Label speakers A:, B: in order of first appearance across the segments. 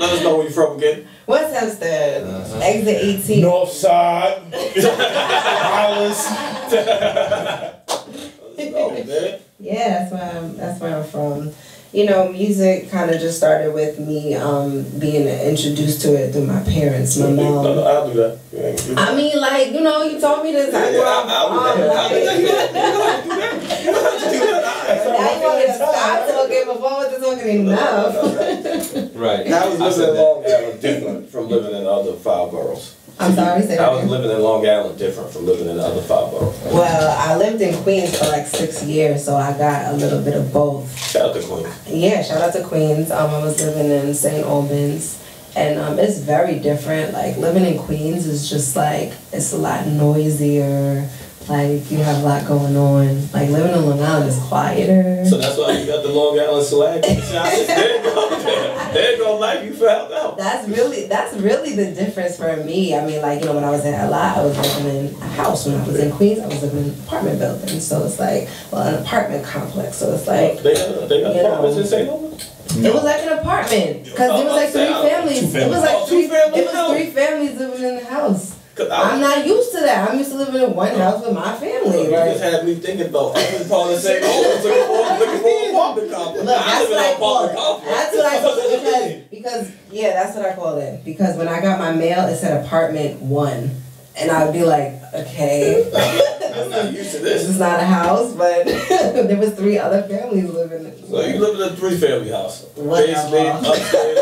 A: Let us know where you're from again.
B: What's Hempstead? Exit 18.
C: North Side. Hollis.
B: Yeah, that's where I'm from. You know, music kind of just started with me being introduced to it through my parents, my mom.
A: No, I'll do that.
B: I mean, like, you know, you told me this.
A: I'll do that.
B: Now you want me to stop talking before I wasn't talking enough.
A: Right. How was living in Long Island different from living in the other 5 boroughs?
B: I'm sorry, say that
A: How was
B: again.
A: living in Long Island different from living in the other 5 boroughs?
B: Well, I lived in Queens for like 6 years, so I got a little bit of both.
A: Shout out to Queens.
B: Yeah, shout out to Queens. I was living in St. Albans, and it's very different. Like, living in Queens is just like, it's a lot noisier. Like, you have a lot going on. Like, living in Long Island is quieter.
A: So that's why you got the Long Island swag. There you go. There you go, life you found out.
B: That's really the difference for me. I mean, like, you know, when I was in LA, I was living in a house. When I was in Queens, I was living in an apartment building. So it's like, well, an apartment complex. So it's like,
A: they got apartments in St. Albans?
B: It was like an apartment because it was like 3 families. It was like 3 families living in the house. I'm not used to that. I'm used to living in one house with my family.
A: You just had me thinking about every part of St. Albans looking for an apartment complex.
B: Look, that's what I call it. That's what I call it because that's what I call it. Because when I got my mail, it said apartment 1, and I'd be like, okay,
A: I'm not used to this.
B: This is not a house, but there was 3 other families living in it.
A: So you live in a 3-family house.
B: Whatever.
A: Basement, upstairs.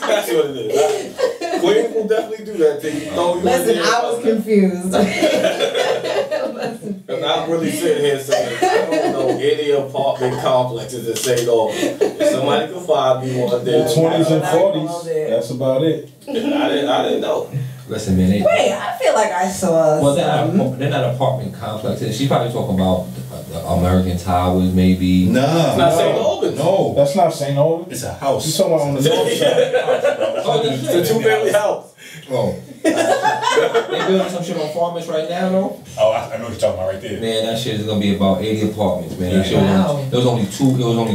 A: That's what it is. Queens will definitely do that to you.
B: Listen, I was confused.
A: And I'm really sitting here saying, I don't know any apartment complexes in St. Albans. If somebody can find me one there.
C: 20s and 40s. That's about it.
A: I didn't know.
D: Listen, man.
B: Wait, I feel like I saw.
D: Well, they're not apartment complexes. She's probably talking about the American Towers, maybe.
A: No, it's not St. Albans.
C: No, that's not St. Albans.
E: It's a house.
C: You're talking about on the north side.
A: It's a 2-family house.
D: Oh. They building some shit on Farmers right now, though.
E: Oh, I know what you're talking about right there.
D: Man, that shit is gonna be about 80 apartments, man.
B: Wow.
D: There was only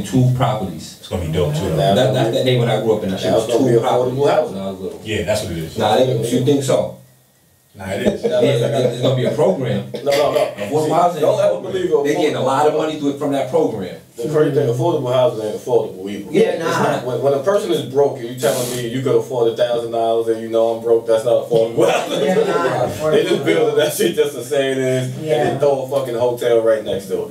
D: two properties.
E: It's gonna be dope too.
D: That's that neighborhood I grew up in. That shit was 2 properties when I was little.
E: Yeah, that's what it is.
D: Nah, you think so?
E: Nah, it is.
D: Yeah, it's gonna be a program.
A: No.
D: Affordable housing.
A: Don't ever believe it.
D: They're getting a lot of money from that program.
A: The crazy thing, affordable housing ain't affordable either.
B: Yeah, nah.
A: When a person is broke and you telling me you could afford $1,000 and you know I'm broke, that's not affordable housing. They just building that shit just to say it is, and then throw a fucking hotel right next to it.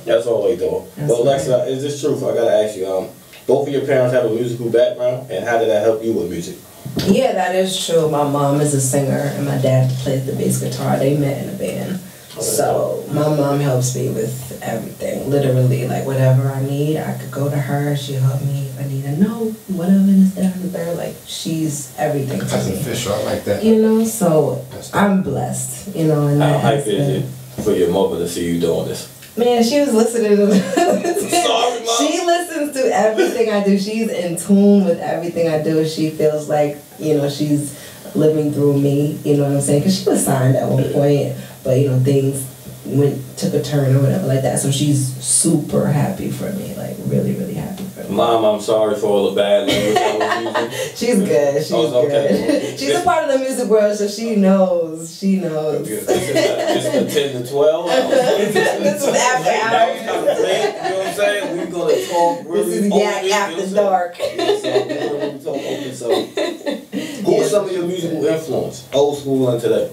A: That's all they do. But Alexza, is this true? I gotta ask you, both of your parents have a musical background, and how did that help you with music?
B: Yeah, that is true. My mom is a singer and my dad plays the bass guitar. They met in a band. So my mom helps me with everything. Literally, like whatever I need, I could go to her. She'll help me if I need a note, whatever this, that, and the third. Like, she's everything to
D: That's
B: me.
D: official. I like that.
B: You know, so I'm blessed, you know, and
A: How hype is it for your mother to see you doing this?
B: Man, she was listening to
A: Sorry, Mom.
B: She listens to everything I do. She's in tune with everything I do. She feels like, you know, she's living through me, you know what I'm saying? Because she was signed at one point, but, you know, things took a turn or whatever like that. So she's super happy for me, like really, really happy for me.
A: Mom, I'm sorry for all the bad language I was using.
B: She's good. She's good. She's a part of the music world, so she knows. She knows.
A: This is 10 to 12.
B: This is after hours.
A: You know what I'm saying? We're gonna talk really.
B: This is after dark.
A: So, who are some of your musical influence, old school and today?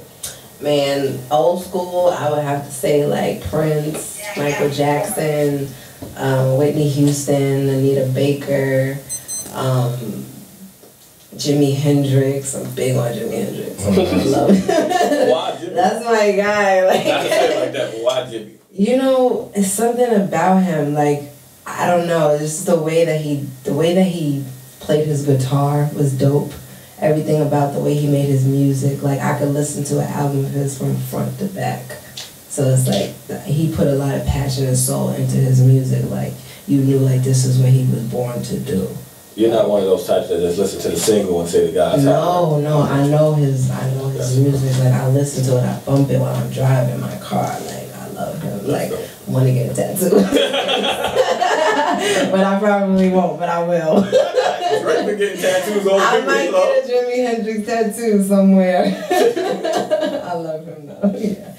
B: Man, old school, I would have to say like Prince, Michael Jackson, Whitney Houston, Anita Baker, Jimi Hendrix. I'm big on Jimi Hendrix. I love it.
A: Why Jimmy?
B: That's my guy. Like,
A: Not to say it like that, but why Jimmy?
B: You know, it's something about him. Like, I don't know. Just the way that he played his guitar was dope. Everything about the way he made his music, like I could listen to an album of his from front to back. So it's like he put a lot of passion and soul into his music. Like you knew, like this is what he was born to do.
A: You're not one of those types that just listen to the single and say the guy's
B: No, I know his music. Like I listen to it, I bump it while I'm driving my car. Like I love him. Like want to get a tattoo, but I probably won't. But I will.
A: Drake been getting tattoos all
B: I
A: week.
B: might get a Jimi Hendrix tattoo somewhere. I love him though. Yeah.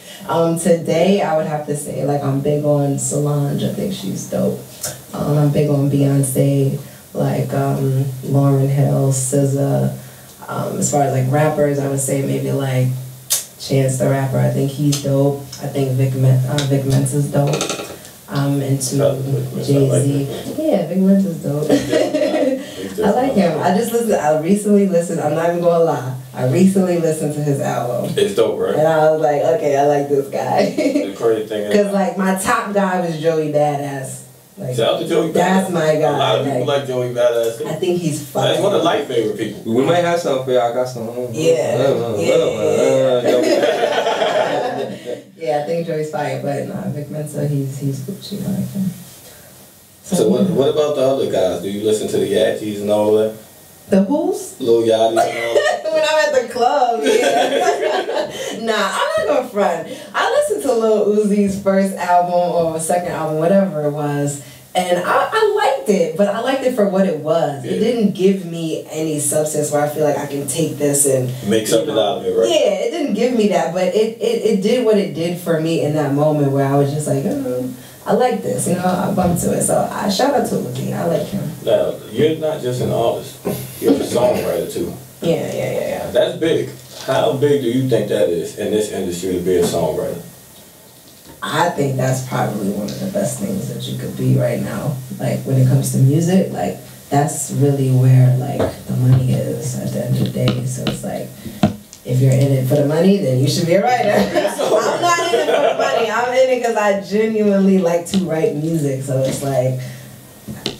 B: Today I would have to say like I'm big on Solange. I think she's dope. I'm big on Beyonce, like Lauryn Hill, SZA. As far as like rappers, I would say maybe like Chance the Rapper. I think he's dope. I think Vic Mensa's dope. I'm into Jay-Z. Yeah, Vic Mensa's dope. I like him. I recently listened, I'm not even gonna lie. I recently listened to his album.
A: It's dope, right?
B: And I was like, okay, I like this guy.
A: The crazy thing is,
B: because like my top guy was Joey Badass. Like,
A: shout out to Joey Badass.
B: That's my guy.
A: A lot of people like Joey Badass.
B: I think he's fun.
A: That's one of my favorite people.
D: We might have some for y'all. I got some.
B: Yeah, I think Joey's fire, but nah, Vic Mensa, he's Gucci. I like him.
A: So what about the other guys? Do you listen to the Yachties and all that?
B: The who's?
A: Lil Yachty and all that?
B: When I'm at the club, yeah. Nah, I'm not gonna front. I listened to Lil Uzi's first album or second album, whatever it was, and I liked it, but I liked it for what it was. Yeah. It didn't give me any substance where I feel like I can take this and
A: make something out of it, right?
B: Yeah, it didn't give me that, but it did what it did for me in that moment where I was just like, oh, I like this, I bumped to it. So I shout out to Uzi. I like him.
A: Now, you're not just an artist, you're a songwriter too.
B: Yeah.
A: That's big. How big do you think that is in this industry to be a songwriter?
B: I think that's probably one of the best things that you could be right now. Like when it comes to music, like that's really where like the money is at the end of the day. So it's like, if you're in it for the money, then you should be a writer. I'm not in it for the money. I'm in it because I genuinely like to write music. So it's like,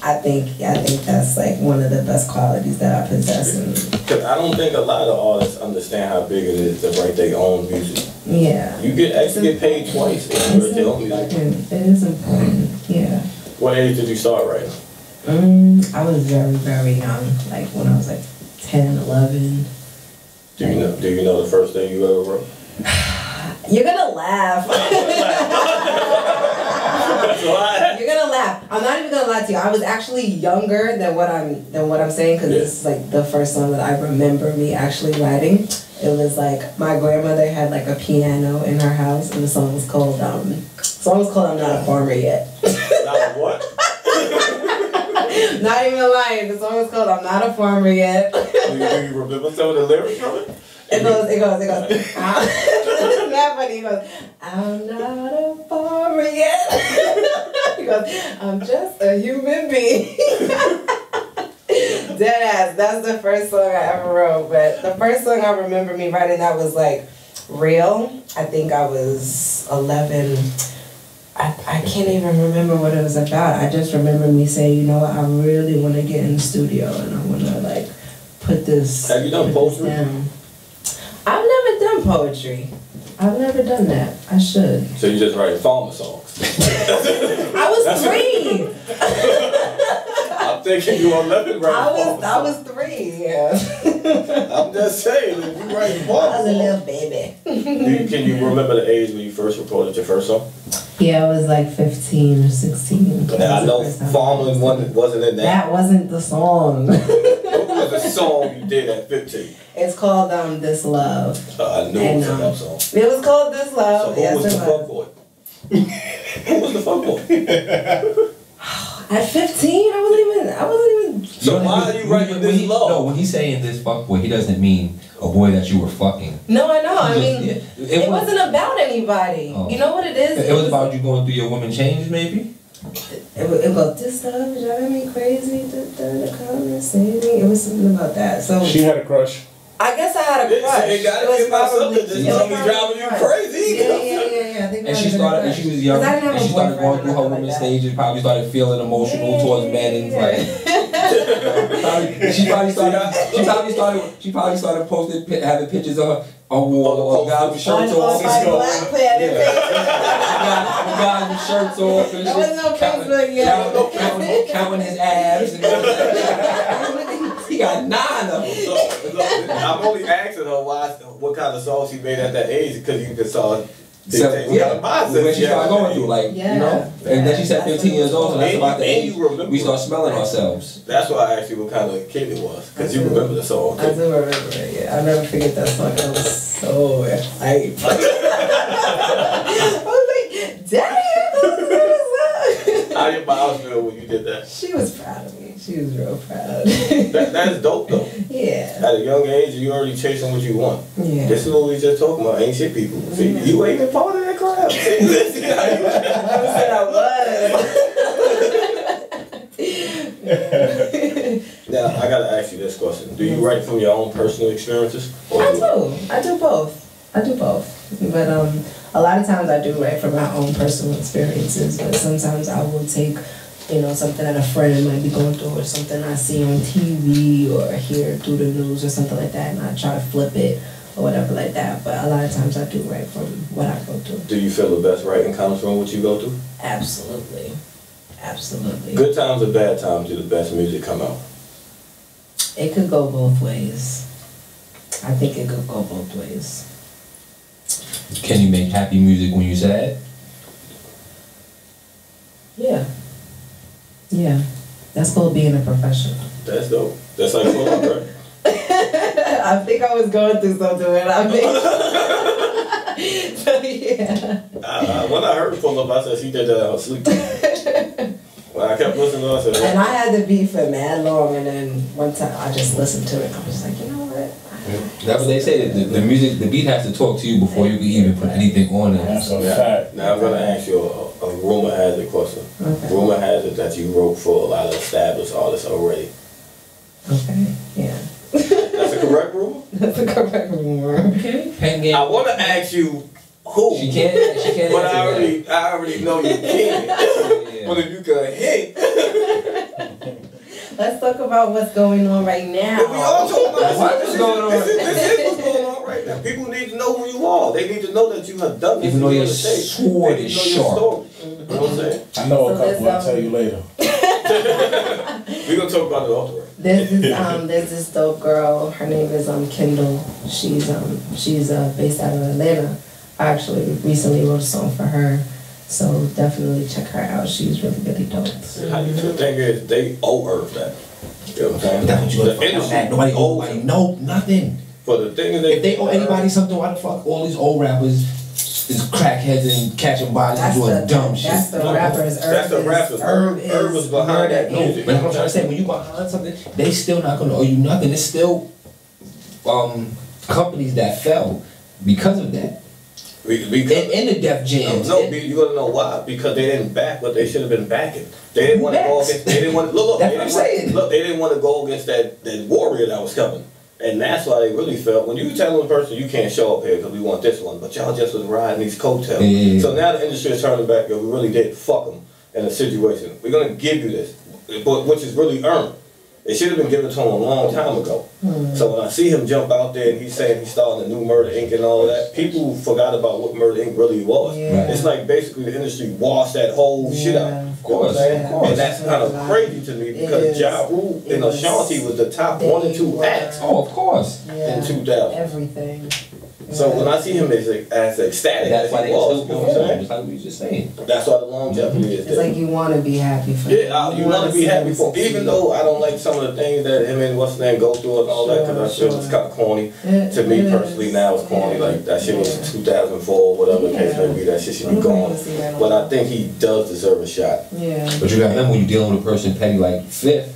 B: I think that's like one of the best qualities that I possess.
A: Because I don't think a lot of artists understand how big it is to write their own music.
B: Yeah.
A: You get paid twice if you write your own music.
B: It is important. Yeah.
A: What age did you start writing?
B: I was very, very young. Like when I was like 10, 11.
A: Do you know the first thing you ever wrote?
B: You're gonna laugh. You're gonna laugh. I'm not even gonna lie to you. I was actually younger than what I'm saying because this is like the first song that I remember me actually writing. It was like my grandmother had like a piano in her house, and the song was called "I'm Not a Farmer Yet."
A: Not what?
B: Not even lying. The song was called "I'm Not a Farmer Yet."
A: Do you remember some of the lyrics from it?
B: It goes. It's not funny. He goes, I'm not a farmer yet. He goes, I'm just a human being. Deadass. That's the first song I ever wrote. But the first song I remember me writing that was like real. I think I was 11. I can't even remember what it was about. I just remember me saying, you know what, I really want to get in the studio and I want to like put this.
A: Have you done poetry?
B: I've never done poetry. I've never done that. I should.
A: So you just write farmer songs?
B: I was 3.
A: I'm thinking you were 11 writing
B: I was 3, yeah.
A: I'm just saying, if you write farmer
B: I was a little baby.
A: Can you remember the age when you first recorded your first song?
B: Yeah, I was like 15 or 16.
A: I know farmer wasn't in that.
B: That wasn't the song.
A: What was the song you did at 15?
B: It's called This Love.
A: I knew it was a love song.
B: It was called This Love.
A: So who was the fuckboy? Who was the fuckboy?
B: At 15, I wasn't even.
A: So why are you writing this love?
D: No, when he's saying this fuckboy, he doesn't mean a boy that you were fucking.
B: No, I know. I mean, it wasn't about anybody. Oh. You know what it is?
D: It was about you going through your woman change, maybe?
B: It was this love driving me crazy. It was something about that. So
C: she had a crush.
B: I guess I had a crush.
A: It got to be about something. This love is driving you crazy.
B: Yeah. I think
D: and she started, and she was young, and she started going through her woman stages. Probably started feeling emotional towards men, and like she probably started posting, having pictures of her on wall, guys with shirts off. Guys with shirts off and shit. Counting his abs. He got 9 of them.
A: I'm only asking her what kind of song she made at that age because you just saw
D: When she started going through, like, you know? And then she said 15 years old, so that's about the age we start smelling ourselves.
A: That's why I asked you what kind of kid it was, because you remember the song.
B: I do remember it, yeah. I'll never forget that song. I was so hyped. I was like, damn!
A: How did your mom feel when you did that?
B: She was proud of me. She was real proud.
A: That's dope though.
B: Yeah.
A: At a young age, you already chasing what you want. Yeah. This is what we just talking about, ain't shit people. See, you ain't a part of that crowd. See, listen,
B: I said I was.
A: Now, I gotta ask you this question. Do you write from your own personal experiences?
B: I do both. But a lot of times I do write from my own personal experiences, but sometimes I will take, you know, something that a friend might be going through or something I see on TV or hear through the news or something like that, and I try to flip it or whatever like that. But a lot of times I do write from what I go through.
A: Do you feel the best writing comes from what you go through?
B: Absolutely. Absolutely.
A: Good times or bad times do the best music come out?
B: It could go both ways. I think it could go both ways.
D: Can you make happy music when you're sad?
B: Yeah. Yeah. That's called being a professional.
A: That's dope. That's like pull up, right?
B: I think I was going through something when I made so yeah.
A: When I heard pull up, I said she did that I was sleeping. When I kept listening to her, I said,
B: and I had the beat for mad long, and then one time I just listened to it and I was like, you know what?
D: That's what they say. The music, the beat has to talk to you before you can even put anything on it.
C: That's a fact.
A: Now I'm gonna ask you a rumor has it question. Okay. Rumor has it that you wrote for a lot of established artists already.
B: Okay. Yeah.
A: That's a correct rumor?
B: That's a correct rumor. Okay.
D: Pen game.
A: I wanna ask you who.
D: She can't.
A: But I already know you can.
D: Yeah.
A: But if you could hit.
B: Let's talk about what's going on right now.
A: We all talk about
D: what's going on.
A: This is what's going on right now. People need to know who you are. They need to know that you have done this.
D: Even though your sword is sharp.
A: You know what I'm saying?
C: I know a couple. I'll tell you later.
A: We're gonna talk about it afterward.
B: There's this dope girl. Her name is Kendall. She's based out of Atlanta. I actually recently wrote a song for her. So definitely check her out. She's really, really dope.
A: The thing is, they owe Irv that. You know what I'm saying?
D: That's what
A: the industry
D: nobody owes no nothing.
A: For the thing is,
D: if they owe anybody something, why the fuck all these old rappers is crackheads and catching bodies and doing dumb shit?
B: That's the rappers.
A: That's the rappers. Irv was behind that music.
D: But I'm trying to say, when you behind something, they still not gonna owe you nothing. It's still companies that fell because of that. In the Def Jams.
A: No, you gotta know why. Because they didn't back what they should have been backing. They didn't want to go against. They didn't want. Look.
D: That's what I'm saying.
A: Look, they didn't want to go against that warrior that was coming, and that's why they really felt. When you tell a person you can't show up here because we want this one, but y'all just was riding these coattails.
D: Yeah.
A: So now the industry is turning back. Yo, we really did fuck them in a situation. We're gonna give you this, but which is really earned. It should have been given to him a long time ago. So when I see him jump out there and he's saying he's starting a new Murder Inc. and all of that, people forgot about what Murder Inc. really was.
B: Yeah.
A: It's like basically the industry washed that whole shit out.
D: Of course.
A: And that's kind of crazy to me because Ja Rule and Ashanti was the top 1 and 2 acts.
D: Oh, of course.
A: In 2000.
B: Everything.
A: So when I see him as ecstatic
D: That's
A: as
D: why
A: he
D: they
A: was,
D: still going. Just like we were just saying.
A: that's why the longevity is
B: It's
A: there.
B: like you want to be happy for
A: Yeah, you want to be happy for, even though I don't like some of the things that him and what's his name go through and all that, because I feel it's kind of corny. To me personally, now it's corny. Like that shit was 2004, whatever the case may be. That shit should be gone. But I think he does deserve a shot.
B: Yeah.
D: But you gotta remember when you're dealing with a person petty like Fifth,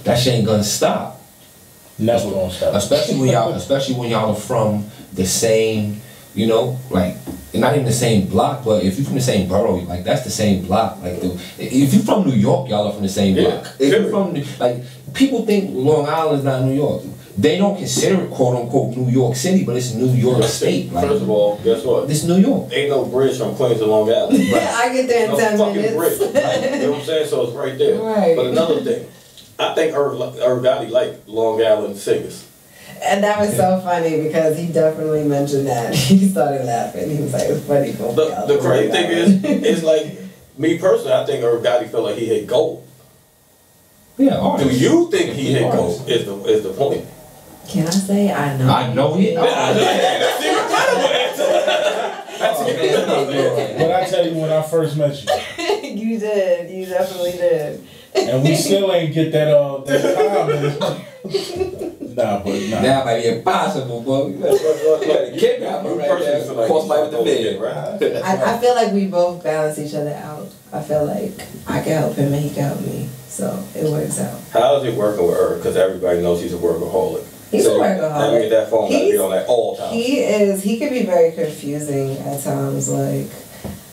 D: that shit ain't gonna stop.
C: Never gonna stop.
D: Especially when y'all are from the same, you know, like not even the same block, but if you're from the same borough, like that's the same block. Like if you're from New York, y'all are from the same block. If you're from like people think Long Island is not New York. They don't consider it quote unquote New York City, but it's New York State. Like,
A: first of all, guess what?
D: This New York.
A: Ain't no bridge from Queens to Long Island.
B: I get there in 10
A: fucking
B: minutes.
A: bridge. You know what I'm saying? So it's right there.
B: Right.
A: But another thing, I think Irv Gotti liked Long Island singers.
B: And that was so funny because he definitely mentioned that. He started laughing. He was like, it's funny.
A: The crazy thing is, it's like, me personally, I think Irv Gotti felt like he hit gold.
D: Yeah,
A: do you think he hit gold is the point?
B: Can I say I know?
D: I know he.
A: That's the incredible answer. That's
C: But I tell you, when I first met you,
B: You did. You definitely did.
C: and we still ain't get that comment. Nah.
D: That might be impossible, bro. You better kidnap her right there. Cost my the bed.
B: I feel like we both balance each other out. I feel like I can help him and he can help me. So it works out.
A: How is it working with her? Because everybody knows he's a workaholic.
B: He's a workaholic.
A: I mean, that phone gotta be on that all the time.
B: He can be very confusing at times. Like,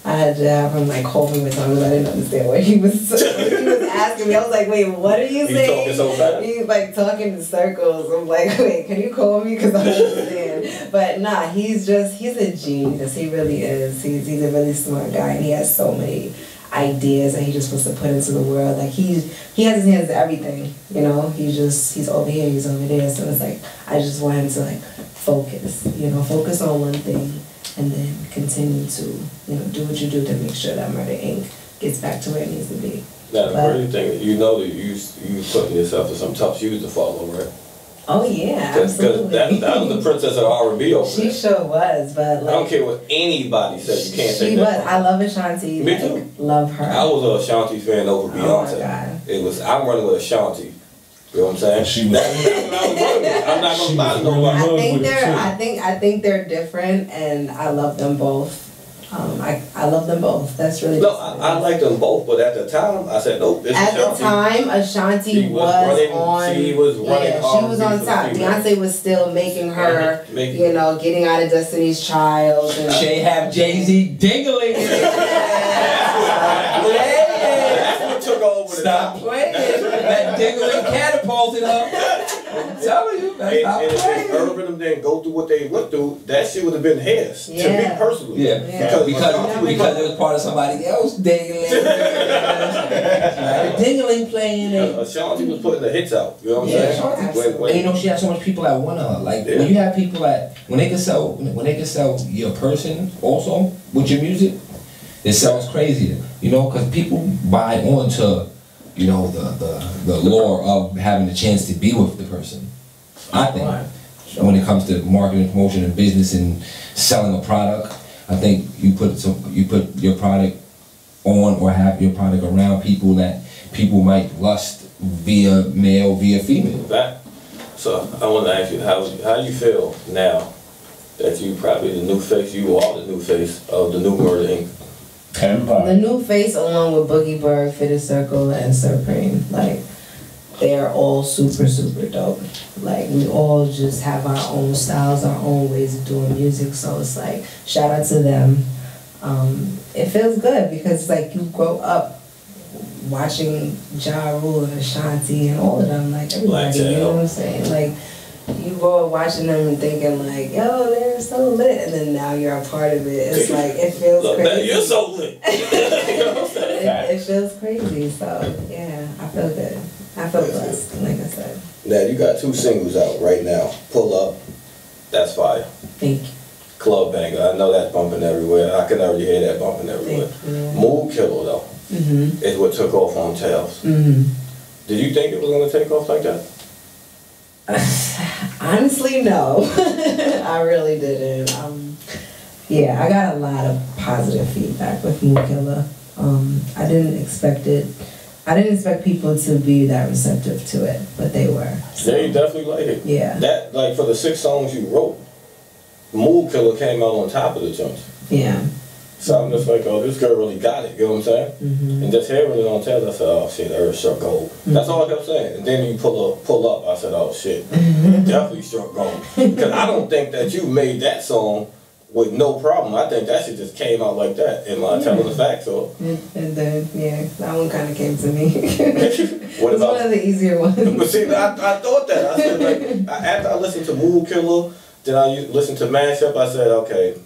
B: I had to have him like call me with times I didn't understand what he was asking me. I was like, wait, what are you saying?
A: Talking so fast.
B: He's like talking in circles. I'm like, wait, can you call me? Because I don't understand. But nah, he's a genius. He really is. He's a really smart guy, and he has so many ideas that he just wants to put into the world. Like he has his hands in everything, you know. He's over here, he's over there. So it's like I just want him to like focus on one thing and then continue to, do what you do to make sure that Murder Inc. gets back to where it needs to be.
A: Now the crazy thing, you know that you putting yourself in some tough shoes to follow, right?
B: Oh yeah, absolutely.
A: Because that was the princess of R&B over there.
B: She sure was, but like,
A: I don't care what anybody says, you can't take that.
B: She was. I love Ashanti.
A: Me too.
B: Love her.
A: I was a Ashanti fan over Beyonce.
B: Oh my God.
A: I'm running with Ashanti. You know what I'm saying? That's what I was running with. I'm not gonna lie to nobody.
B: I think they're different, and I love them both. I love them both. That's really
A: no. I like them both, but at the time I said nope.
B: At the time, Ashanti was on.
A: She was running.
B: Yeah, she was on top. Beyonce was still making her, getting out of Destiny's Child. And
D: She have Jay-Z dingling.
A: That's what took over the
D: Stop playing. That dingling catapulted her. I'm telling you, man.
A: And if Irv and them didn't go through what they went through, that shit would have been his. To me personally.
D: Yeah. Because it was part of somebody else dingling. Dingling playing.
A: Ashanti was putting the hits out. You know what I'm saying?
D: And she had so much people that want her. Like when you have people that when they can sell your person also with your music, it sells crazier. Because people buy onto the lure of having the chance to be with the person. I think when it comes to marketing, promotion, and business and selling a product, I think you put your product on or have your product around people that people might lust via male, via female.
A: So I want to ask you, how do you feel now that you probably the new face, you are the new face of the new Murder Inc.
C: Empire.
B: The new face, along with Boogie Berg, Fitted Circle, and Supreme, like they are all super, super dope. Like we all just have our own styles, our own ways of doing music. So it's like shout out to them. It feels good because like you grow up watching Ja Rule and Ashanti and all of them, like everybody. You know what I'm saying? Like you grow up watching them and thinking like, yo, they're so lit, and then now you're a part of it. It's like it feels crazy.
A: You're so lit.
B: it feels crazy. So yeah, I feel good. I feel blessed, like I said.
A: Now you got 2 singles out right now. Pull Up, that's fire.
B: Thank you.
A: Club Banger, I know that's bumping everywhere. I can already hear that bumping everywhere. Mood Killer though, is what took off on Tails. Did you think it was gonna take off like that?
B: Honestly, no. I really didn't. Yeah, I got a lot of positive feedback with Mood Killer. I didn't expect it. I didn't expect people to be that receptive to it, but they were. So.
A: They definitely like it.
B: Yeah.
A: That, like, for the 6 songs you wrote, Mood Killer came out on top of the joints.
B: Yeah.
A: So I'm just like, oh, this girl really got it, you know what I'm saying? And just hearing it on tape, I said, oh shit, Irv struck gold. That's all I kept saying. And then you pull up, I said, oh shit, definitely struck gold. Because I don't think that you made that song with no problem. I think that shit just came out like that. Am I telling the facts? So.
B: And then, that one kind of came to me.
A: What about
B: one of the easier ones?
A: But see, I thought that. I said, like, after I listened to Mood Killer, then I listened to Mashup, I said, okay,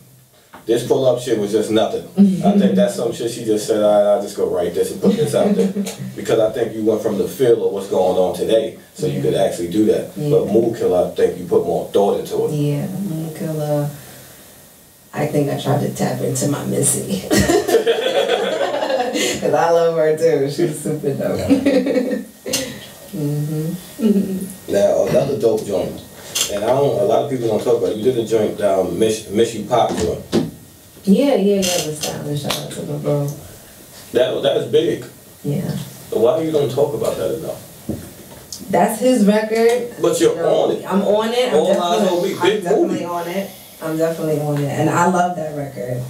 A: this Pull Up shit was just nothing. I think that's some shit she just said, I'll just go write this and put this out there. Because I think you went from the feel of what's going on today, so you could actually do that. But Mood Killer, I think you put more thought into it.
B: Yeah, Mood Killer, I think I tried to tap into my Missy. Because I love her too. She's super dope.
A: Now, another dope joint. And a lot of people don't talk about it. You did a joint, Miss You Pop joint.
B: Yeah, the stylish. Shout out to my bro.
A: That is big.
B: Yeah.
A: So why you don't talk about that enough?
B: That's his record.
A: But you're on it.
B: I'm on it.
A: All Eyes on Me, big
B: definitely
A: movie.
B: on it. I'm definitely on it. And I love that record.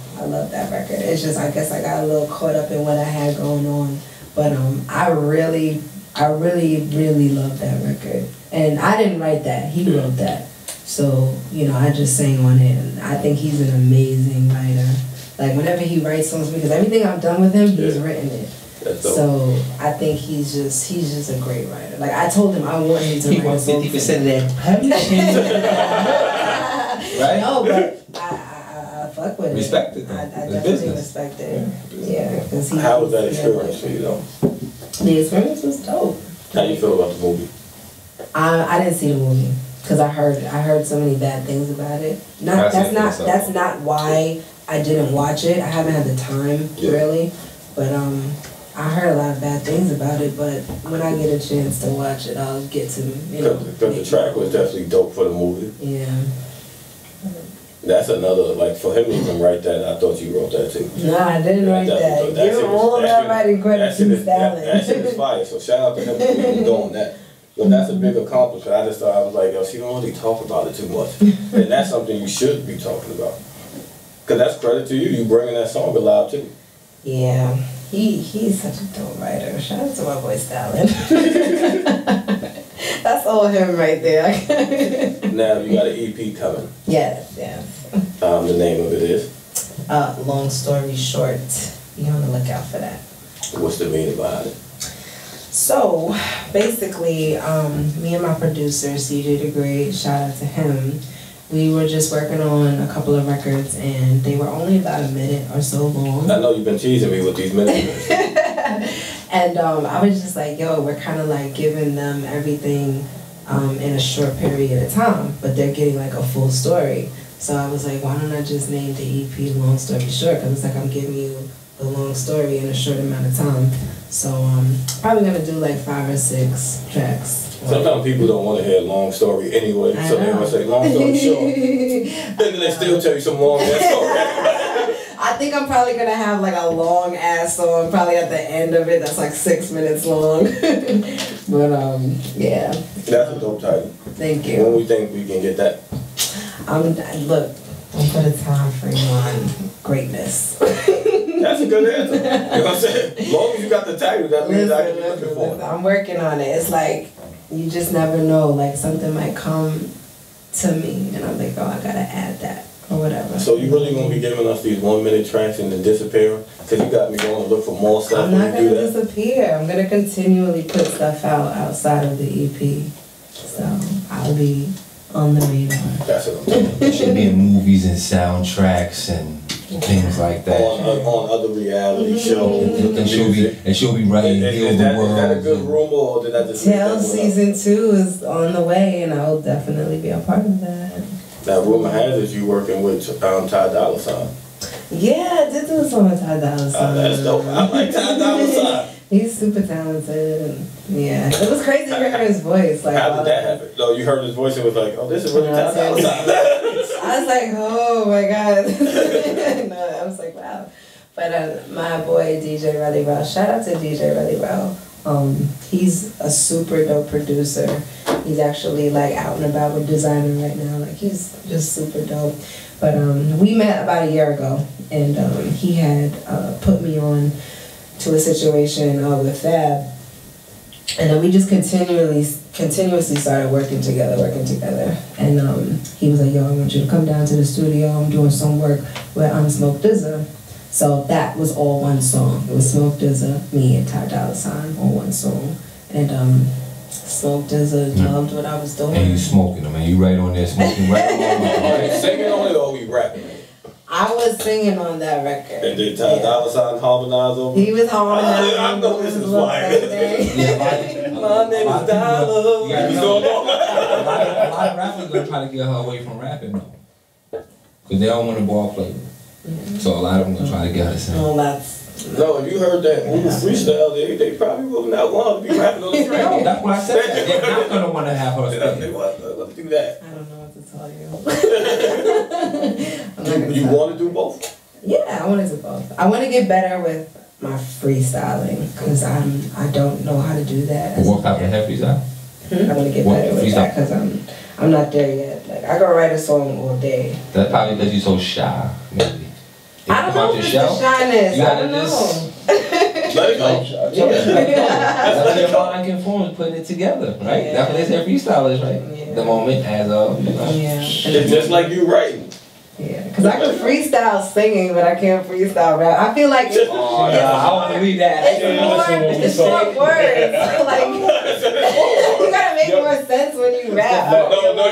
B: It's just, I guess I got a little caught up in what I had going on. But I really love that record. And I didn't write that. He wrote that. So, I just sang on it. And I think he's an amazing writer. Like, whenever he writes songs, because everything I've done with him, he's written it. So I think he's just a great writer. Like, I told him I want him to write a song.
D: 50% of that publishing. Right?
B: No, but I fuck with it.
D: Respect it, though.
B: I
D: It's
B: definitely
D: business.
B: respect it. Yeah, because
A: How was that experience for you, though?
B: The experience was dope.
A: How you feel about the movie?
B: I didn't see the movie because I heard so many bad things about it. That's not why I didn't watch it. I haven't had the time really, but I heard a lot of bad things about it. But when I get a chance to watch it, I'll get to
A: Because the track was definitely dope for the movie.
B: Yeah.
A: That's another, like, for him to even write that, I thought you wrote that too.
B: No, I didn't write that. Give him all that writing credit to Stalin.
A: That shit is fire, so shout out to him for even doing that. But that's a big accomplishment. I just thought, I was like, yo, she don't really talk about it too much. And that's something you should be talking about. Because that's credit to you bringing that song alive too.
B: Yeah, he's such a dope writer. Shout out to my boy Stalin. That's all him right there.
A: Now you got an EP coming.
B: Yes.
A: The name of it is?
B: Long story short. Be on the lookout for that.
A: What's the meaning behind it?
B: So, basically, me and my producer, CJ the Great, shout out to him, we were just working on a couple of records, and they were only about a minute or so long.
A: I know you've been teasing me with these minutes.
B: And I was just like, yo, we're kind of like giving them everything in a short period of time, but they're getting like a full story. So I was like, why don't I just name the EP Long Story Short? Because it's like I'm giving you the long story in a short amount of time. So probably gonna do like 5 or 6 tracks.
A: Sometimes people don't want to hear a long story anyway, so they want to say long story short. Then they still tell you some long ass story.
B: I think I'm probably gonna have like a long ass song probably at the end of it that's like 6 minutes long. But yeah.
A: That's a dope title.
B: Thank you.
A: When we think we can get that?
B: Look, I'm for the time frame on greatness.
A: That's a good answer. You know what I'm saying? As long as you got the title, that means I can be looking for it.
B: I'm working on it. It's like, you just never know. Like, something might come to me, and I'm like, oh, I gotta add that, or whatever.
A: So you really gonna be giving us these 1 minute tracks and then disappearing? Because you got me going to look for more stuff.
B: I'm not gonna disappear. I'm gonna continually put stuff out outside of the EP. So, I'll be on the radar.
A: That's what I'm saying.
D: It should be in movies and soundtracks and things like that.
A: On other reality shows.
D: And she'll be writing Heal the World.
A: Is that a good rumor, or did I just make that
B: Tell
A: one up?
B: season 2 is on the way, and I'll definitely be a part of that.
A: Now, rumor has it you working with Ty Dolla $ign.
B: Yeah, I did do a song with Ty Dolla $ign.
A: That's dope. I like Ty Dolla $ign.
B: He's super talented. Yeah, it was crazy hearing his voice. Like,
A: how did that happen? No, you heard his voice and was like, oh, this is really Ty Dolla $ign.
B: I was like, oh my god. No, I was like, wow. But my boy DJ Relly Rel, shout out to DJ Relly Rel. He's a super dope producer. He's actually like out and about with designer right now. Like, he's just super dope. But we met about a year ago, and he had put me on to a situation with Fab, and then we just continuously started working together, and he was like, yo, I want you to come down to the studio, I'm doing some work with Smoke DZA. So that was all one song. It was Smoke DZA, me, and Ty Dolla $ign on one song, and Smoke DZA loved what I was doing.
D: And you smoking them, and you right on there smoking right along with them, right?
A: Singing on it or we rapping?
B: I was singing on that record.
A: And did Ty Dolla $ign harmonize over?
B: He was harmonizing.
A: I know this is why.
B: My name is Dollar.
D: A lot of rappers gonna try to get her away from rapping though, because they don't want the ball flavor. So a lot of them gonna try to get her to sing.
B: Well, that's...
A: No, if you heard that freestyle, they probably will not want to be rapping on the track.
D: No, that's what I said. They're not gonna want to have her
A: They
D: sing.
A: want to do that.
B: I don't know what to tell you.
A: You want to do both?
B: Yeah, I want to do both. I want to get better with my freestyling because I don't know how to do that.
D: What type of heavy freestyle?
B: I want to get better with that because I'm not there yet. Like I can write a song all day.
D: That's probably because you're so shy, maybe.
B: I don't know if it's the shyness. I don't know.
A: Let it go.
D: That's your mind conforms, putting it together, right?
B: Yeah.
D: That's what they say freestylers, right?
B: Yeah.
D: The moment as of, you know.
B: Yeah.
A: It's just like you writing.
B: Yeah, because I can freestyle singing, but I can't freestyle rap. I feel like it's,
D: I don't believe that.
B: it's more words. Like, you gotta make more sense when you rap.
A: No,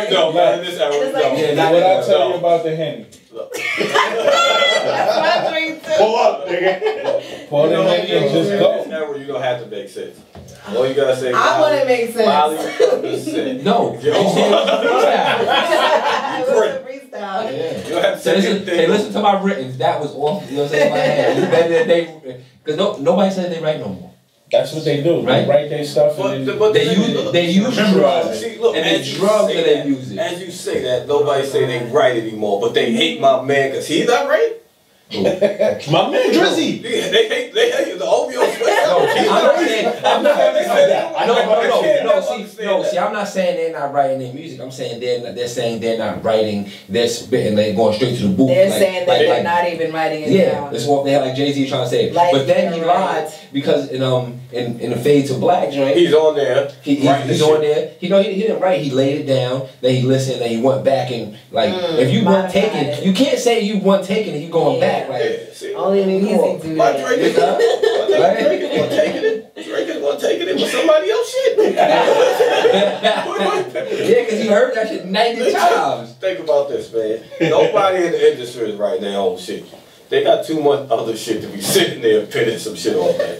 A: you don't. Not in this era.
B: It's like-
C: Yeah, what I tell you about the Henny?
B: That's my drink too.
E: Pull up, nigga.
C: Pour the Henny and just
A: In
C: go.
A: this era, you don't have to make sense. All you gotta say.
B: I want to make sense.
A: Molly said.
D: No.
B: It was a freestyle.
A: You don't have to
D: So
A: say
D: listen, hey, listen to my written. That was off. You know what I'm saying? My hand. It's better than they, because nobody says they write no more.
C: That's what they do.
D: Right.
C: They write their stuff and then
D: They use drugs.
A: See, look,
D: and
A: as
D: the
A: you
D: drugs
A: say
D: that they
A: that,
D: use it.
A: as you say that, nobody say they write anymore, but they hate my man because he's not right.
E: My man Drizzy.
A: Yeah, they hate the opioid sweat.
D: No, I'm not saying
A: No,
D: see, I'm not saying they're not writing their music. I'm saying they're saying they're not writing. They're spitting. They're going straight to the booth.
B: They're saying that they're not even writing it
D: Yeah,
B: down.
D: that's what they had like Jay-Z trying to say.
B: Like,
D: but then he
B: you're
D: lied
B: right.
D: because in the Fade to Black joint,
A: He's on there.
D: he's on there. He didn't write. He laid it down. Then he listened. Then he went back and like if you weren't taking, you can't say you weren't taking it. You going back like.
A: Yeah, see?
B: Only an easy do
A: My
B: that.
A: Drake is one taking it. Drake is one taking it with somebody else shit.
D: Yeah, because you heard that shit 90 times.
A: Think about this, man. Nobody in the industry is writing their own shit. They got too much other shit to be sitting there pinning some shit on that.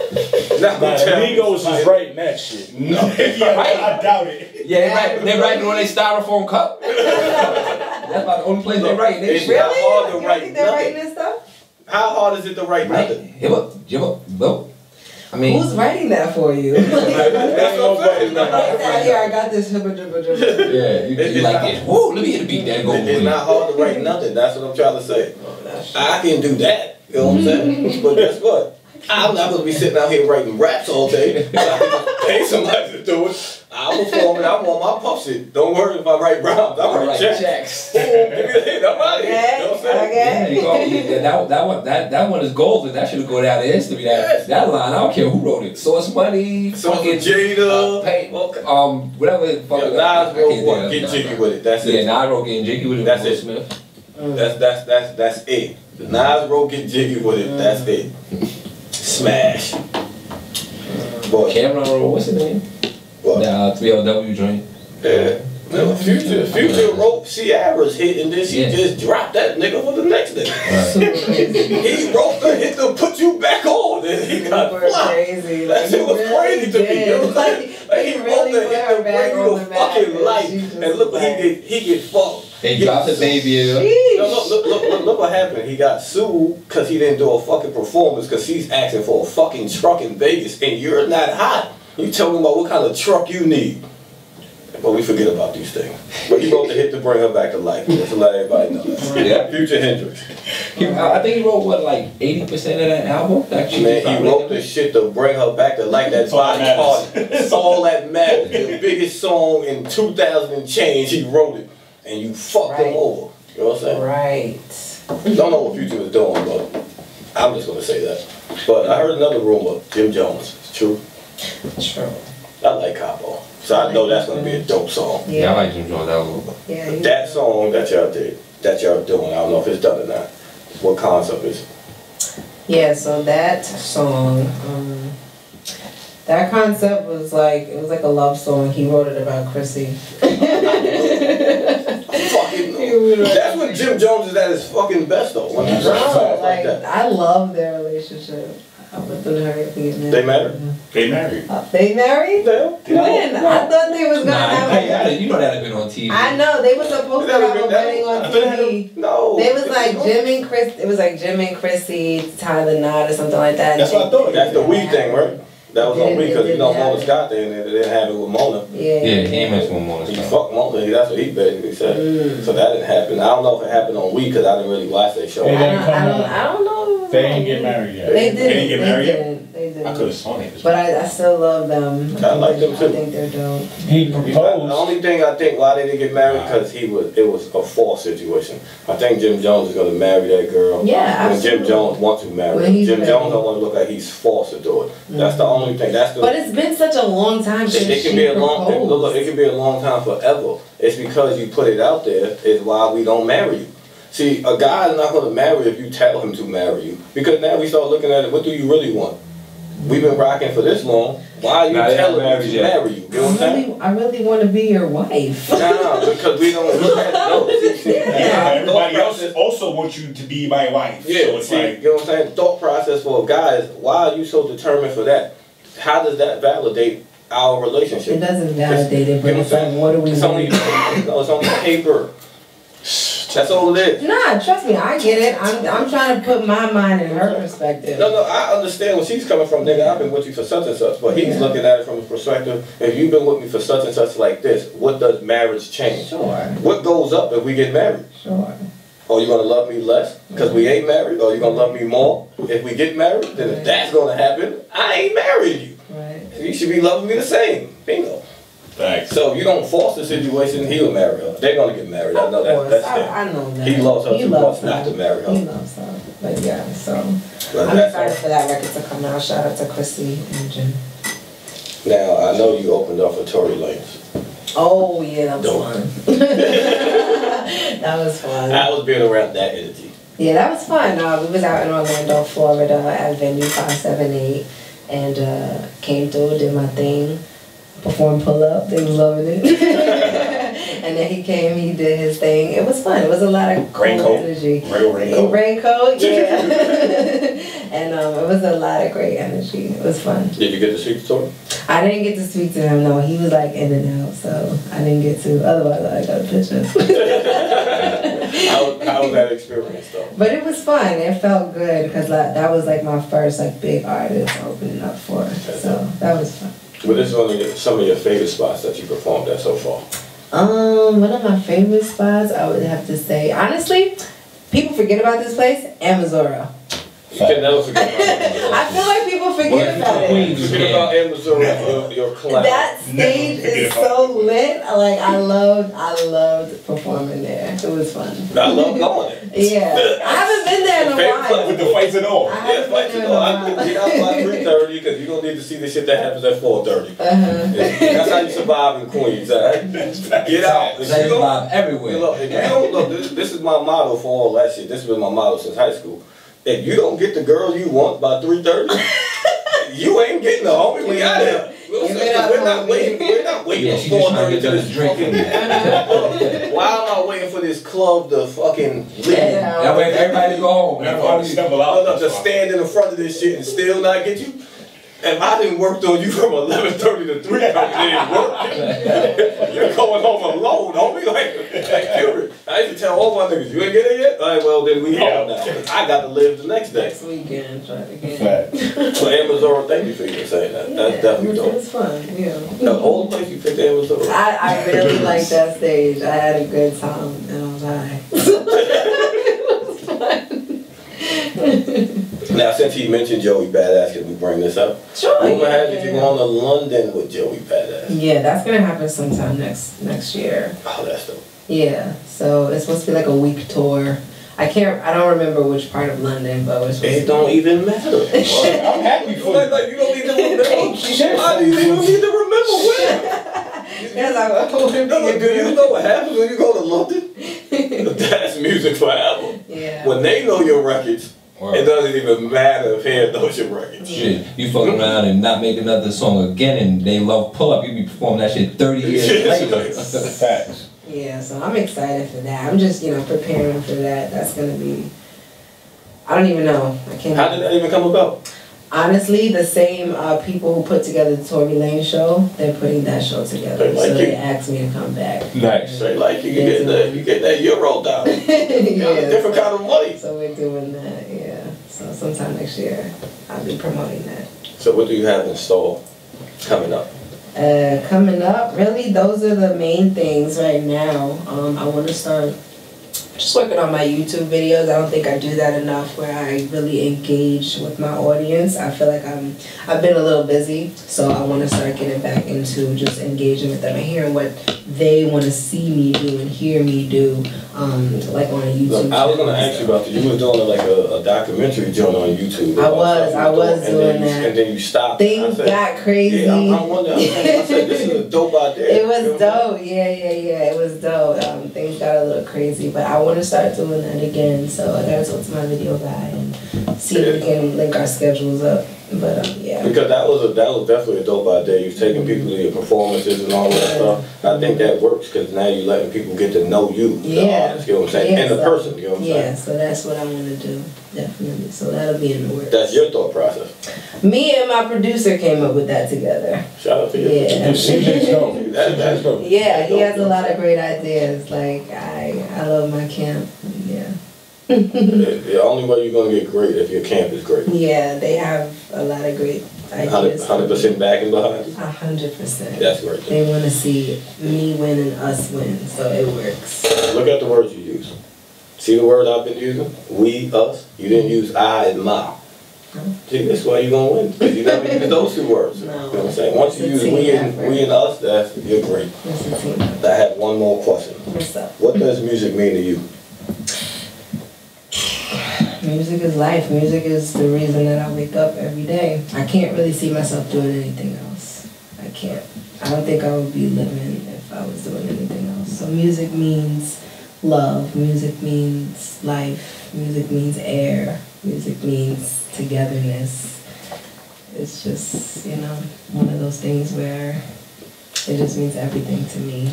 C: Nah, the Migos is writing that shit.
A: No.
E: I doubt it.
D: Yeah, they writing on their styrofoam cup. That's about the only place they write. They
A: It's
D: shit.
A: not hard to
B: You don't
A: write
B: think they're writing
A: nothing.
B: this stuff?
A: How hard is it to write nothing?
D: I mean,
B: Who's writing that for you?
A: That's what I'm saying.
B: Here, I got this.
D: yeah, you like this. Woo, let me hit the beat there. Go.
A: It's not hard to write nothing. That's what I'm trying to say. I can do that. You know what I'm saying? But guess what? I'm not going to be sitting out here writing raps all day. I can just pay somebody to do it. I'm performing. I want my puff shit. Don't worry if I write rhymes. I write checks. Boom, give me the hit. I'm out of here. You know what I'm saying?
D: Yeah, that one is golden. That should go down to history. That line, I don't care who wrote it. Source Money, fucking
A: Jada,
D: whatever.
A: Nas wrote what? Get jiggy with it. That's it.
D: Yeah, Nas wrote Getting Jiggy with it.
A: That's it.
D: Smith.
A: That's it. Nas wrote Get Jiggy with it. That's it. Smash. Boy.
D: Cameron wrote what's his name?
A: What?
D: The 3LW joint.
A: Yeah. No, Future wrote Ciara's hit and then she just dropped that nigga for the next nigga. He wrote the hit to put you back on and he got flopped.
B: Crazy.
A: That shit was crazy to me. It was like he wrote the hit to bring you to fucking life. And look what he did. He get fucked.
D: They dropped the baby.
A: Look what happened. He got sued because he didn't do a fucking performance because he's asking for a fucking truck in Vegas and you're not hot. You tell me about what kind of truck you need. But we forget about these things. But he wrote the hit to bring her back to life. Just to let everybody know.
D: Yeah.
A: Future Hendrix.
D: I think he wrote what, like 80% of that album?
A: Man, he wrote the shit to bring her back to life. That body party. It's all that matters. The biggest song in 2000 and change, he wrote it. And you fucked him over. You know what I'm saying?
B: Right.
A: Don't know what Future was doing, but I'm just going to say that. But I heard another rumor, Jim Jones. It's true.
B: True.
A: I like Capo. So I know that's going to be a dope song.
D: Yeah, I like Jim Jones. That was
B: Yeah.
A: That song that y'all did, that y'all doing, I don't know if it's done or not. What concept is it?
B: Yeah, so that song, that concept was like, it was like a love song. He wrote it about Chrissy.
A: That's when Jim Jones is at his fucking best though. When he's writing songs like that.
B: I love their relationship. I want them to hurry up and get married.
A: They married?
E: They married.
B: They married?
A: Yeah.
B: When? I thought they was gonna have
D: you know that had been on TV.
B: I know, they were supposed to have a wedding on TV.
A: No.
B: They was like Jim and Chris, it was like Jim and Chrissy, tie the knot or something like that.
E: That's what I thought.
A: That's the weed thing, right? That was on me because you know Mona Scott there, and they didn't have it with Mona.
D: Yeah, he ain't messing with Mona
A: He
D: Scott.
A: fucked Mona. That's what he basically said. So that didn't happen. I don't know if it happened on Week because I didn't really watch that show.
C: They didn't come
B: I don't know.
C: They didn't get married yet.
B: They
E: didn't get married yet?
B: They didn't.
E: I could have sworn it.
B: But I still love them.
A: I like them too.
B: I think they're dope.
C: He
A: The
C: proposed.
A: only thing I think why they didn't get married because it was a false situation. I think Jim Jones is gonna marry that girl.
B: Yeah,
A: when Jim
B: absolutely.
A: Jones wants to marry
B: When
A: her.
B: he's
A: Jim
B: ready.
A: Jones don't want to look like he's forced to do it. That's the only thing. That's the.
B: But it's been such a long time since
A: It can
B: she
A: be a long.
B: proposed.
A: Look, it can be a long time forever. It's because you put it out there. Is why we don't marry you. See, a guy is not going to marry if you tell him to marry you. Because now we start looking at it. What do you really want? We've been rocking for this long. Why are you telling me to marry you? You know what I'm saying?
B: I really want to be your wife.
A: No, because we don't look at it.
E: Everybody else also wants you to be my wife.
A: Yeah,
E: So it's
A: see,
E: like,
A: you know what I'm saying? Thought process for a guy is why are you so determined for that? How does that validate our relationship?
B: It doesn't validate it, but
A: You know
B: it's like, what do we
A: It's only, no, it's only paper. That's all it is.
B: Nah, trust me, I get it. I'm trying to put my mind in her perspective.
A: No, I understand where she's coming from, nigga. I've been with you for such and such, but he's looking at it from his perspective. If you've been with me for such and such like this, what does marriage change?
B: Sure.
A: What goes up if we get married?
B: Sure.
A: Are you gonna love me less because we ain't married? Or are you gonna love me more if we get married? Then if that's gonna happen, I ain't married you.
B: Right.
A: You should be loving me the same. Bingo.
E: thanks.
A: So if you don't force the situation, he'll marry her. They're gonna get married. I know that. That's them.
B: I know that.
A: He loves her too
B: loves
A: much not
B: her.
A: to marry her.
B: He loves her. But yeah, so
A: But
B: I'm
A: that's
B: excited for that record to come out. Shout out to Chrissy and Jim.
A: Now I know you opened up for Tory Lanez.
B: Oh yeah, that was
A: Dope.
B: fun. That was fun.
A: I was being around that energy.
B: Yeah, that was fun. We was out in Orlando, Florida at venue 578 and came through, did my thing, performed pull up. They was loving it. And then he came, he did his thing. It was fun. It was a lot of cool
E: Raincoat.
B: energy.
E: Real raincoat.
B: Raincoat, yeah. And it was a lot of great energy. It was fun.
A: Did you get to speak to Tory?
B: I didn't get to speak to him, no. He was like in and out, so I didn't get to. Otherwise, I got pictures.
A: How was that experience though?
B: But it was fun. It felt good because that was like my first like big artist opening up for. So that was fun.
A: Well, this is one of some of your favorite spots that you performed at so far.
B: One of my favorite spots, I would have to say, honestly, people forget about this place, Amazora.
A: You can never forget about it.
B: I feel like people forget about it.
A: Forget about Amazon, your class.
B: That stage is so lit. Like I loved performing there. It was fun.
A: I love going there.
B: Yeah, I haven't been there in a while.
E: With the fights and all.
B: I
A: Yeah,
B: haven't
A: fight
B: been
A: you
B: there in a
A: know, I could get out by 3:30 because you're gonna need to see the shit that happens at 4:30. That's how you survive in Queens, alright? Get out. If
D: They
A: you don't-
D: live everywhere.
A: Look, if you don't look, this is my motto for all that shit. This has been my motto since high school. If you don't get the girl you want by 3:30, you ain't getting the homie. We out here. We're not waiting. We're not waiting
D: Yeah,
A: for
D: she just trying
A: 4:30
D: to
A: to
D: get
A: this
D: us drinking.
A: fucking. Why am I waiting for this club to fucking leave?
B: Yeah.
D: That way everybody go home.
E: Never want to stumble out.
A: No, to stand in the front of this shit and still not get you? If I didn't work on you from 11:30 to 3:30, it didn't work. You're going home alone, homie. Like period. I used to tell all my niggas, you ain't get it yet? All right, well, then we home now. I got to live the next day.
B: Next weekend, try it again.
A: So Amazon, thank you for even saying that. That's definitely
B: It
A: dope.
B: was fun, yeah.
A: The whole place you picked Amazon.
B: I really liked that stage. I had a good time and I was high. It was fun.
A: Now, since he mentioned Joey Badass, can we bring this up?
B: Sure.
A: Rumor has it you're going to London with Joey Badass.
B: Yeah, that's gonna happen sometime next year.
A: Oh, that's dope.
B: Yeah, so it's supposed to be like a week tour. I don't remember which part of London, but it's supposed
A: It
B: to
A: don't even matter.
E: I'm happy for you.
A: Like, you don't need to remember. You don't need to remember where. No, do you know what happens when you go to London? That's music forever.
B: Yeah.
A: When they know your records, it doesn't even matter if he knows your records.
D: Shit, you fuck around and not make another song again and they love pull up, you be performing that shit 30 years later.
E: Facts.
B: Yeah, so I'm excited for that. I'm just, preparing for that. That's gonna be, I don't even know. I can't.
A: How did that even come about?
B: Honestly, the same people who put together the Tory Lane show, they're putting that show together.
A: They like
B: so
A: you.
B: they asked me to come back.
E: Nice.
A: They like you get that euro down.
B: Yeah,
A: Different kind of money.
B: So we're doing that, yeah. So sometime next year, I'll be promoting that.
A: So what do you have in store coming up?
B: Coming up, really, those are the main things right now. I want to start just working on my YouTube videos. I don't think I do that enough where I really engage with my audience. I feel like I've been a little busy, so I want to start getting back into just engaging with them and hearing what they want to see me do and hear me do, like on a YouTube.
A: Look, I was gonna ask you about that. You was doing like a documentary joint on YouTube.
B: I was doing that.
A: And then you stopped.
B: Things got crazy.
A: Yeah, I'm wondering. I said, this is a dope idea.
B: It was dope. Yeah. It was dope. Things got a little crazy, but I want to start doing that again. So I gotta talk to my video guy and see if we can link our schedules up. But yeah. Because
A: that was definitely a dope idea. You've taken people to your performances and all that stuff. I think that works because now you're letting people get to know you.
B: Yeah.
A: You know what I'm saying?
B: Yeah,
A: and the person. You know what I'm saying?
B: Yeah. So that's what I want to do. Definitely. So that'll be in the works.
A: That's your thought process.
B: Me and my producer came up with that together.
A: Shout out to you.
B: Yeah.
C: That's dope.
B: Yeah, he has a lot of great ideas. Like I love my camp. Yeah.
A: The only way you're gonna get great if your camp is great.
B: Yeah, they have a lot of great ideas.
A: 100% backing behind it.
B: 100%.
A: That's great.
B: They want to see me win and us win, so it works.
A: Look at the words you use. See the word I've been using? We, us. You didn't use I and my. See, that's why you're gonna win. Because you never use those two words.
B: No.
A: You know what I'm saying? Once you use we and us, you're great.
B: It's a team effort.
A: I have one more question.
B: What's up?
A: What does music mean to you?
B: Music is life. Music is the reason that I wake up every day. I can't really see myself doing anything else. I can't. I don't think I would be living if I was doing anything else. So music means love. Music means life. Music means air. Music means togetherness. It's just, one of those things where it just means everything to me.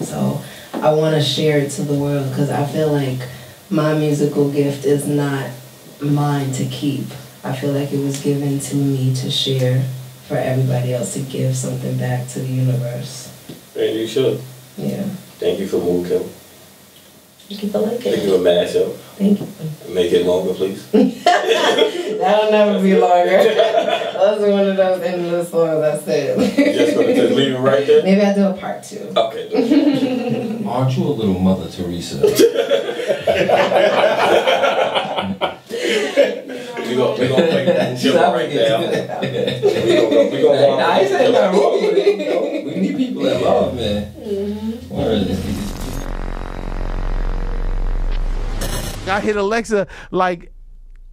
B: So I want to share it to the world because I feel like my musical gift is not mine to keep. I feel like it was given to me to share for everybody else to give something back to the universe.
A: And you should.
B: Yeah.
A: Thank you for Mood Killer.
B: Thank you for liking
A: Thank you for Mashup.
B: Thank you.
A: Make it longer, please.
B: That'll never be longer. Those are one of those endless songs I said.
A: Just gonna just leave it right there?
B: Maybe I'll do a part 2.
A: Okay.
D: Aren't you a little Mother Teresa?
A: We're gonna play that shit right now. We're gonna
D: I ain't saying nothing wrong with it. We need people that love, man.
C: I hit Alexza like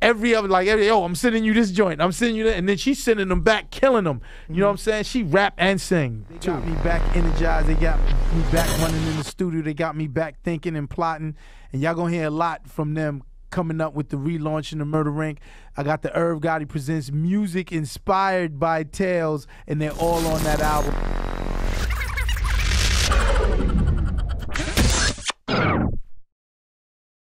C: every other, yo, I'm sending you this joint, I'm sending you that, and then she's sending them back, killing them. You know what I'm saying? She rap and sing. They got me back energized. They got me back running in the studio. They got me back thinking and plotting. And y'all gonna hear a lot from them coming up with the relaunch in the Murder Rink. I got the Irv Gotti Presents music inspired by Tales, and they're all on that album.